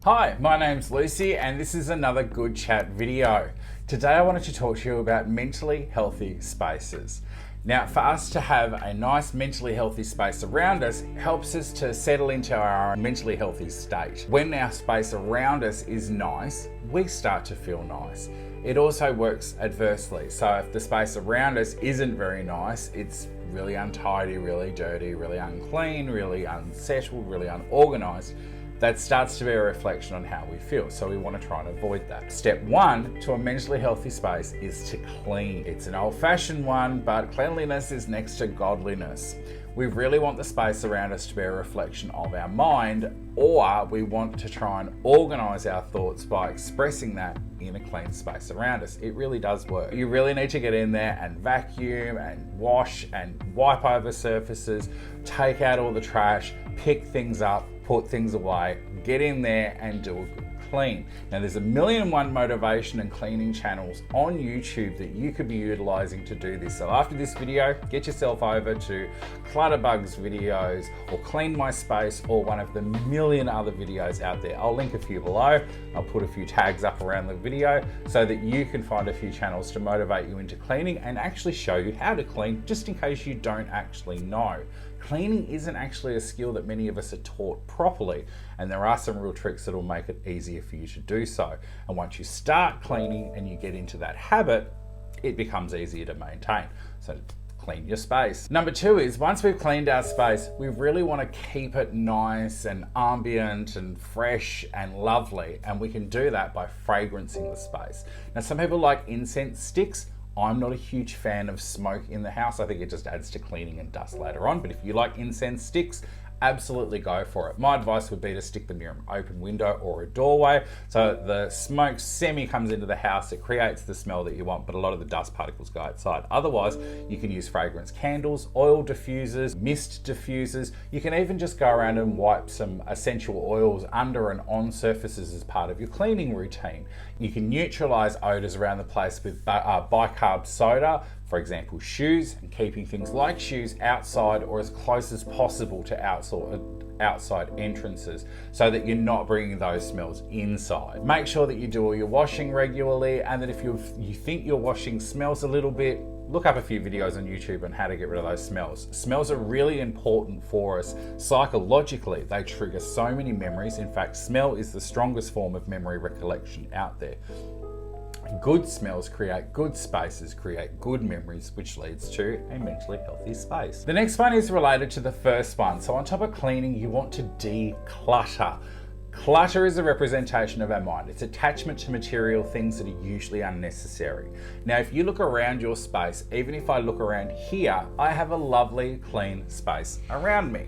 Hi, my name's Lucy and this is another Good Chat video. Today I wanted to talk to you about mentally healthy spaces. Now, for us to have a nice mentally healthy space around us helps us to settle into our mentally healthy state. When our space around us is nice, we start to feel nice. It also works adversely. So if the space around us isn't very nice, it's really untidy, really dirty, really unclean, really unsettled, really unorganized, that starts to be a reflection on how we feel. So we want to try and avoid that. Step one to a mentally healthy space is to clean. It's an old-fashioned one, but cleanliness is next to godliness. We really want the space around us to be a reflection of our mind, or we want to try and organize our thoughts by expressing that in a clean space around us. It really does work. You really need to get in there and vacuum and wash and wipe over surfaces, take out all the trash, pick things up, put things away, get in there and do a good clean. Now there's 1,000,001 motivation and cleaning channels on YouTube that you could be utilizing to do this. So after this video, get yourself over to Clutterbugs videos or Clean My Space or one of the million other videos out there. I'll link a few below. I'll put a few tags up around the video so that you can find a few channels to motivate you into cleaning and actually show you how to clean, just in case you don't actually know. Cleaning isn't actually a skill that many of us are taught properly, and there are some real tricks that will make it easier for you to do so. And once you start cleaning and you get into that habit, it becomes easier to maintain. So clean your space. Number two is, once we've cleaned our space, we really want to keep it nice and ambient and fresh and lovely, and we can do that by fragrancing the space. Now, some people like incense sticks. I'm not a huge fan of smoke in the house. I think it just adds to cleaning and dust later on. But if you like incense sticks, absolutely go for it. My advice would be to stick them near an open window or a doorway so the smoke semi comes into the house. It creates the smell that you want, but a lot of the dust particles go outside. Otherwise, you can use fragrance candles, oil diffusers, mist diffusers. You can even just go around and wipe some essential oils under and on surfaces as part of your cleaning routine. You can neutralize odors around the place with bicarb soda, for example, shoes, and keeping things like shoes outside or as close as possible to outside entrances so that you're not bringing those smells inside. Make sure that you do all your washing regularly, and that if you think your washing smells a little bit, look up a few videos on YouTube on how to get rid of those smells. Smells are really important for us psychologically. They trigger so many memories. In fact, smell is the strongest form of memory recollection out there. Good smells create good spaces, create good memories, which leads to a mentally healthy space. The next one is related to the first one. So on top of cleaning, you want to declutter. Clutter is a representation of our mind. It's attachment to material things that are usually unnecessary. Now, if you look around your space, even if I look around here, I have a lovely, clean space around me.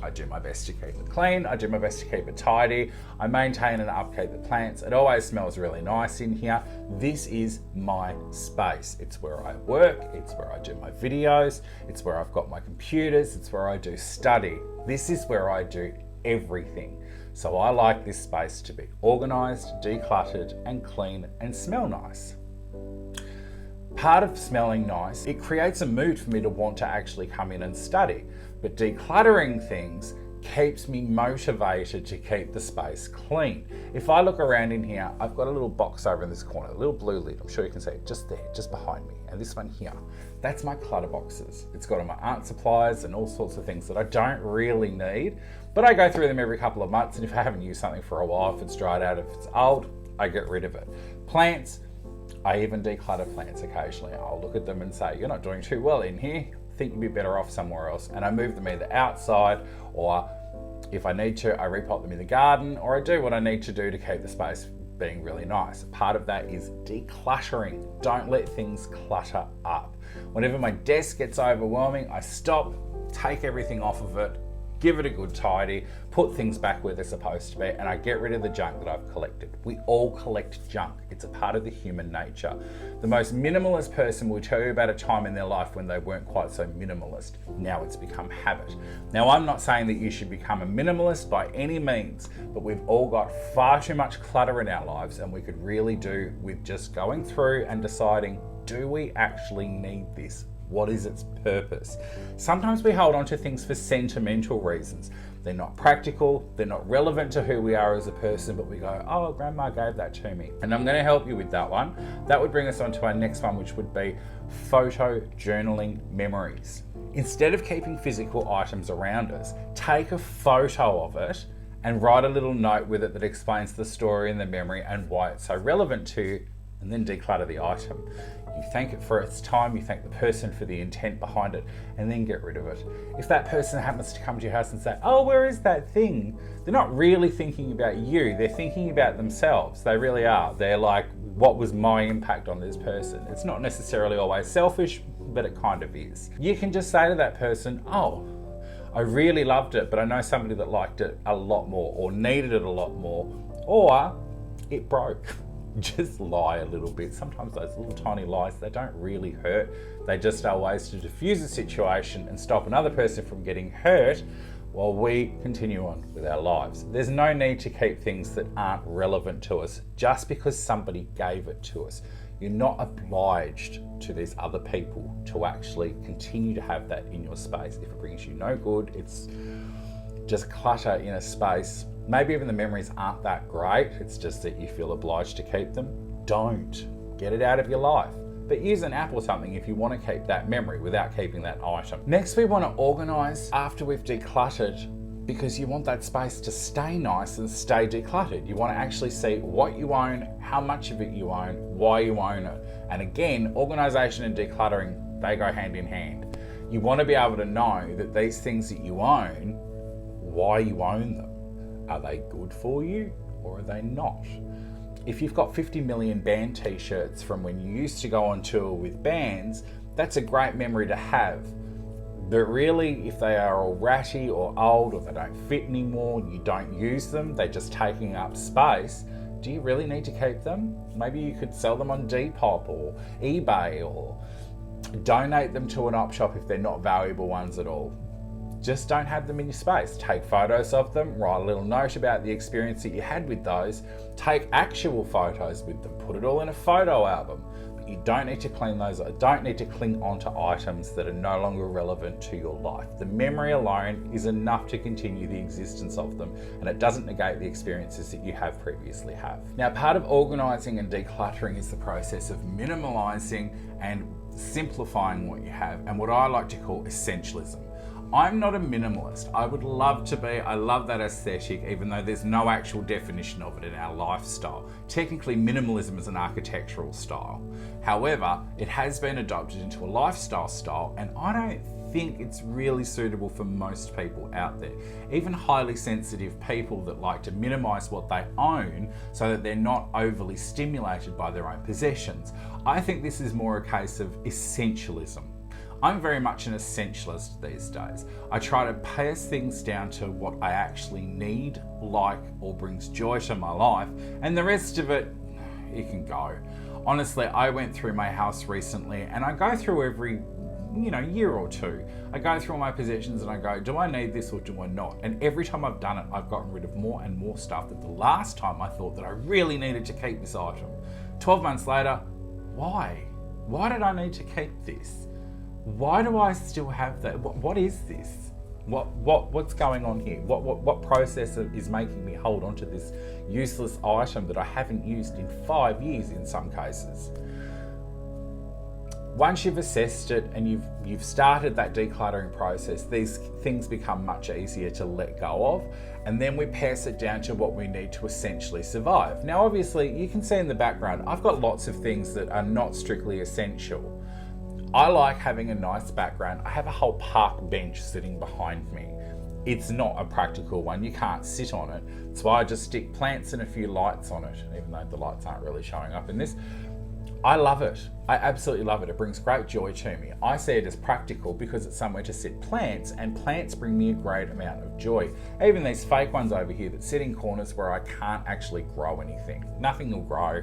I do my best to keep it clean. I do my best to keep it tidy. I maintain and upkeep the plants. It always smells really nice in here. This is my space. It's where I work. It's where I do my videos. It's where I've got my computers. It's where I do study. This is where I do everything. So I like this space to be organized, decluttered, and clean and smell nice. Part of smelling nice, it creates a mood for me to want to actually come in and study. But decluttering things keeps me motivated to keep the space clean. If I look around in here, I've got a little box over in this corner, a little blue lid. I'm sure you can see it just there, just behind me. And this one here, that's my clutter boxes. It's got all my art supplies and all sorts of things that I don't really need, but I go through them every couple of months. And if I haven't used something for a while, if it's dried out, if it's old, I get rid of it. Plants, I even declutter plants occasionally. I'll look at them and say, you're not doing too well in here. Think you'd be better off somewhere else. And I move them either outside, or if I need to, I repot them in the garden, or I do what I need to do to keep the space being really nice. Part of that is decluttering. Don't let things clutter up. Whenever my desk gets overwhelming, I stop, take everything off of it, give it a good tidy, put things back where they're supposed to be, and I get rid of the junk that I've collected. We all collect junk. It's a part of the human nature. The most minimalist person will tell you about a time in their life when they weren't quite so minimalist. Now it's become habit. Now, I'm not saying that you should become a minimalist by any means, but we've all got far too much clutter in our lives, and we could really do with just going through and deciding, do we actually need this What is its purpose? Sometimes we hold on to things for sentimental reasons. They're not practical, they're not relevant to who we are as a person, but we go, oh, grandma gave that to me. And I'm going to help you with that one. That would bring us on to our next one, which would be photo journaling memories. Instead of keeping physical items around us, take a photo of it and write a little note with it that explains the story and the memory and why it's so relevant to you, and then declutter the item. You thank it for its time, you thank the person for the intent behind it, and then get rid of it. If that person happens to come to your house and say, oh, where is that thing? They're not really thinking about you, they're thinking about themselves. They really are. They're like, what was my impact on this person? It's not necessarily always selfish, but it kind of is. You can just say to that person, oh, I really loved it, but I know somebody that liked it a lot more or needed it a lot more, or it broke. Just lie a little bit. Sometimes those little tiny lies, they don't really hurt. They just are ways to diffuse a situation and stop another person from getting hurt while we continue on with our lives. There's no need to keep things that aren't relevant to us just because somebody gave it to us. You're not obliged to these other people to actually continue to have that in your space. If it brings you no good, it's just clutter in a space. Maybe even the memories aren't that great, it's just that you feel obliged to keep them. Don't. Get it out of your life. But use an app or something if you want to keep that memory without keeping that item. Next, we want to organise after we've decluttered, because you want that space to stay nice and stay decluttered. You want to actually see what you own, how much of it you own, why you own it. And again, organisation and decluttering, they go hand in hand. You want to be able to know that these things that you own, why you own them. Are they good for you or are they not? If you've got 50 million band t-shirts from when you used to go on tour with bands, that's a great memory to have. But really, if they are all ratty or old or they don't fit anymore, you don't use them, they're just taking up space, do you really need to keep them? Maybe you could sell them on Depop or eBay or donate them to an op shop if they're not valuable ones at all. Just don't have them in your space. Take photos of them, write a little note about the experience that you had with those, take actual photos with them, put it all in a photo album. But you don't need to clean those, don't need to cling onto items that are no longer relevant to your life. The memory alone is enough to continue the existence of them, and it doesn't negate the experiences that you have previously have. Now, part of organising and decluttering is the process of minimalising and simplifying what you have, and what I like to call essentialism. I'm not a minimalist. I would love to be. I love that aesthetic, even though there's no actual definition of it in our lifestyle. Technically, minimalism is an architectural style. However, it has been adopted into a lifestyle style, and I don't think it's really suitable for most people out there. Even highly sensitive people that like to minimize what they own so that they're not overly stimulated by their own possessions. I think this is more a case of essentialism. I'm very much an essentialist these days. I try to pace things down to what I actually need, like, or brings joy to my life, and the rest of it, it can go. Honestly, I went through my house recently, and I go through every year or two. I go through all my possessions and I go, do I need this or do I not? And every time I've done it, I've gotten rid of more and more stuff that the last time I thought that I really needed to keep this item. 12 months later, why? Why did I need to keep this? Why do I still have that? What is this? What's going on here? What process is making me hold on to this useless item that I haven't used in 5 years in some cases? Once you've assessed it and you've started that decluttering process, these things become much easier to let go of, and then we pass it down to what we need to essentially survive. Now, obviously, you can see in the background, I've got lots of things that are not strictly essential. I like having a nice background. I have a whole park bench sitting behind me. It's not a practical one, you can't sit on it. That's why I just stick plants and a few lights on it, even though the lights aren't really showing up in this. I love it. I absolutely love it. It brings great joy to me. I see it as practical because it's somewhere to sit plants, and plants bring me a great amount of joy. Even these fake ones over here that sit in corners where I can't actually grow anything. Nothing will grow.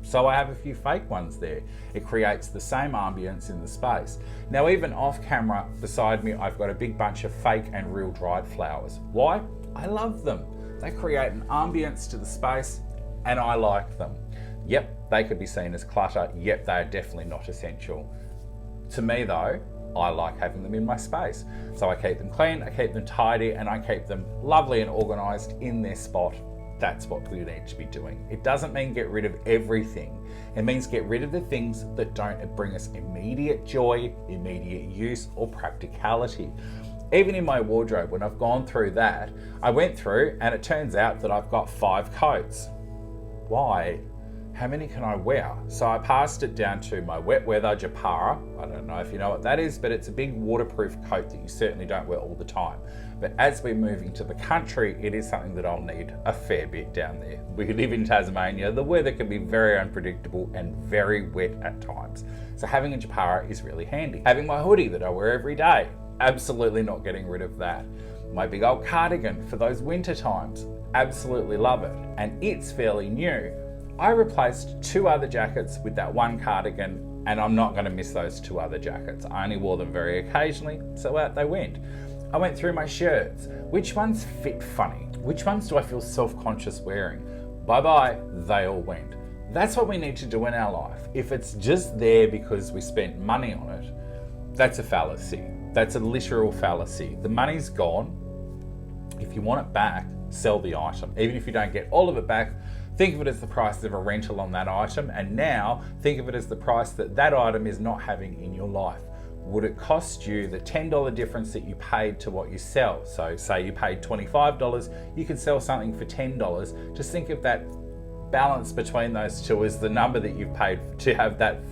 So I have a few fake ones there. It creates the same ambience in the space. Now, even off camera beside me, I've got a big bunch of fake and real dried flowers. Why? I love them. They create an ambience to the space and I like them. Yep, they could be seen as clutter. Yep, they are definitely not essential. To me though, I like having them in my space. So I keep them clean, I keep them tidy, and I keep them lovely and organized in their spot. That's what we need to be doing. It doesn't mean get rid of everything. It means get rid of the things that don't bring us immediate joy, immediate use, or practicality. Even in my wardrobe, when I've gone through that, I went through and it turns out that I've got 5 coats. Why? How many can I wear? So I passed it down to my wet weather Japara. I don't know if you know what that is, but it's a big waterproof coat that you certainly don't wear all the time. But as we're moving to the country, it is something that I'll need a fair bit down there. We live in Tasmania. The weather can be very unpredictable and very wet at times. So having a Japara is really handy. Having my hoodie that I wear every day, absolutely not getting rid of that. My big old cardigan for those winter times, absolutely love it. And it's fairly new. I replaced 2 other jackets with that one cardigan, and I'm not going to miss those 2 other jackets. I only wore them very occasionally, so out they went. I went through my shirts. Which ones fit funny? Which ones do I feel self-conscious wearing? Bye-bye, they all went. That's what we need to do in our life. If it's just there because we spent money on it, that's a fallacy. That's a literal fallacy. The money's gone. If you want it back, sell the item. Even if you don't get all of it back, think of it as the price of a rental on that item, and now think of it as the price that that item is not having in your life. Would it cost you the $10 difference that you paid to what you sell? So say you paid $25, you could sell something for $10. Just think of that balance between those two as the number that you've paid to have that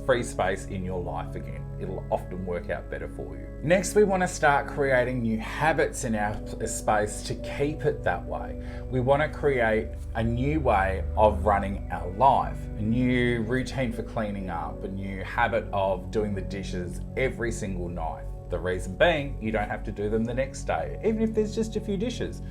free space in your life again. It'll often work out better for you. Next, we want to start creating new habits in our space to keep it that way. We want to create a new way of running our life, a new routine for cleaning up, a new habit of doing the dishes every single night. The reason being, you don't have to do them the next day, even if there's just a few dishes.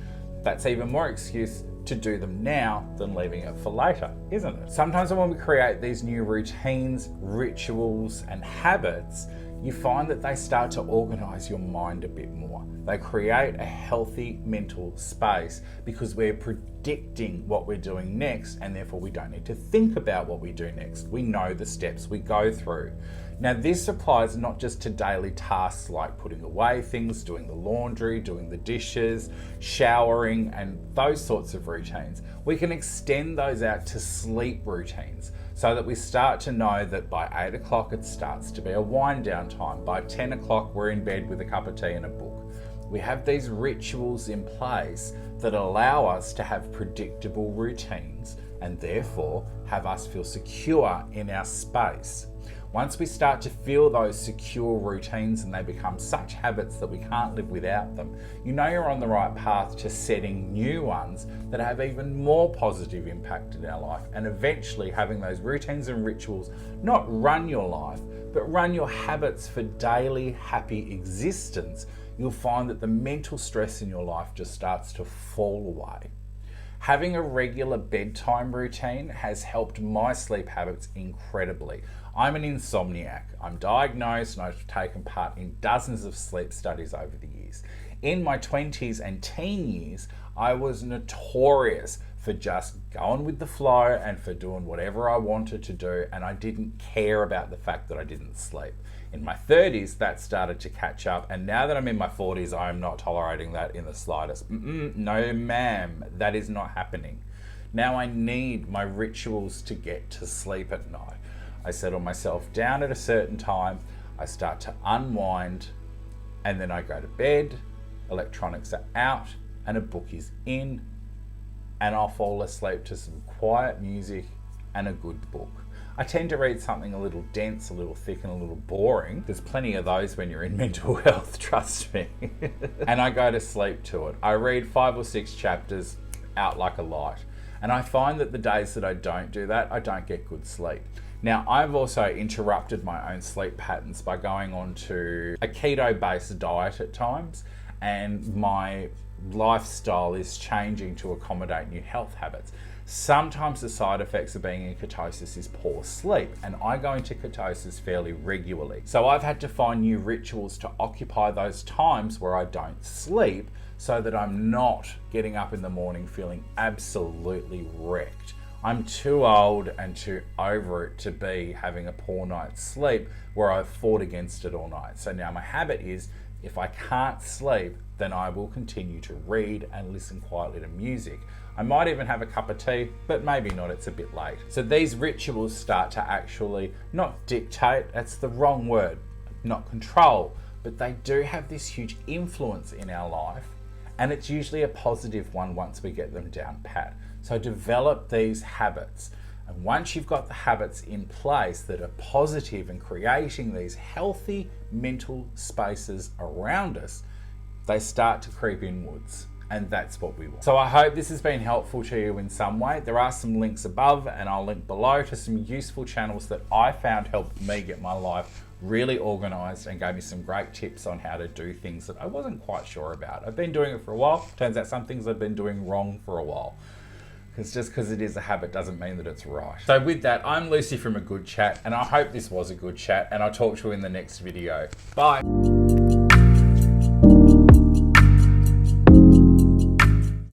That's even more excuse to do them now than leaving it for later, isn't it? Sometimes when we create these new routines, rituals, and habits, you find that they start to organize your mind a bit more. They create a healthy mental space because we're predicting what we're doing next, and therefore we don't need to think about what we do next. We know the steps we go through. Now, this applies not just to daily tasks like putting away things, doing the laundry, doing the dishes, showering, and those sorts of routines. We can extend those out to sleep routines so that we start to know that by 8 o'clock it starts to be a wind down time. By 10 o'clock we're in bed with a cup of tea and a book. We have these rituals in place that allow us to have predictable routines and therefore have us feel secure in our space. Once we start to feel those secure routines and they become such habits that we can't live without them, you know you're on the right path to setting new ones that have even more positive impact in our life, and eventually having those routines and rituals not run your life, but run your habits for daily happy existence. You'll find that the mental stress in your life just starts to fall away. Having a regular bedtime routine has helped my sleep habits incredibly. I'm an insomniac. I'm diagnosed and I've taken part in dozens of sleep studies over the years. In my 20s and teen years, I was notorious for just going with the flow and for doing whatever I wanted to do, and I didn't care about the fact that I didn't sleep. In my 30s, that started to catch up, and now that I'm in my 40s, I am not tolerating that in the slightest. No ma'am, that is not happening. Now I need my rituals to get to sleep at night. I settle myself down at a certain time, I start to unwind, and then I go to bed, electronics are out, and a book is in, and I'll fall asleep to some quiet music and a good book. I tend to read something a little dense, a little thick, and a little boring. There's plenty of those when you're in mental health, trust me. And I go to sleep to it. I read 5 or 6 chapters out like a light. And I find that the days that I don't do that, I don't get good sleep. Now, I've also interrupted my own sleep patterns by going on to a keto-based diet at times, and my lifestyle is changing to accommodate new health habits. Sometimes the side effects of being in ketosis is poor sleep, and I go into ketosis fairly regularly. So I've had to find new rituals to occupy those times where I don't sleep so that I'm not getting up in the morning feeling absolutely wrecked. I'm too old and too over it to be having a poor night's sleep where I've fought against it all night. So now my habit is, if I can't sleep, then I will continue to read and listen quietly to music. I might even have a cup of tea, but maybe not, it's a bit late. So these rituals start to actually not dictate, that's the wrong word, not control, but they do have this huge influence in our life, and it's usually a positive one once we get them down pat. So develop these habits. And once you've got the habits in place that are positive and creating these healthy mental spaces around us, they start to creep inwards. And that's what we want. So I hope this has been helpful to you in some way. There are some links above and I'll link below to some useful channels that I found helped me get my life really organized and gave me some great tips on how to do things that I wasn't quite sure about. I've been doing it for a while. Turns out some things I've been doing wrong for a while. Because just because it is a habit doesn't mean that it's right. So with that, I'm Lucy from A Good Chat, and I hope this was a good chat, and I'll talk to you in the next video. Bye.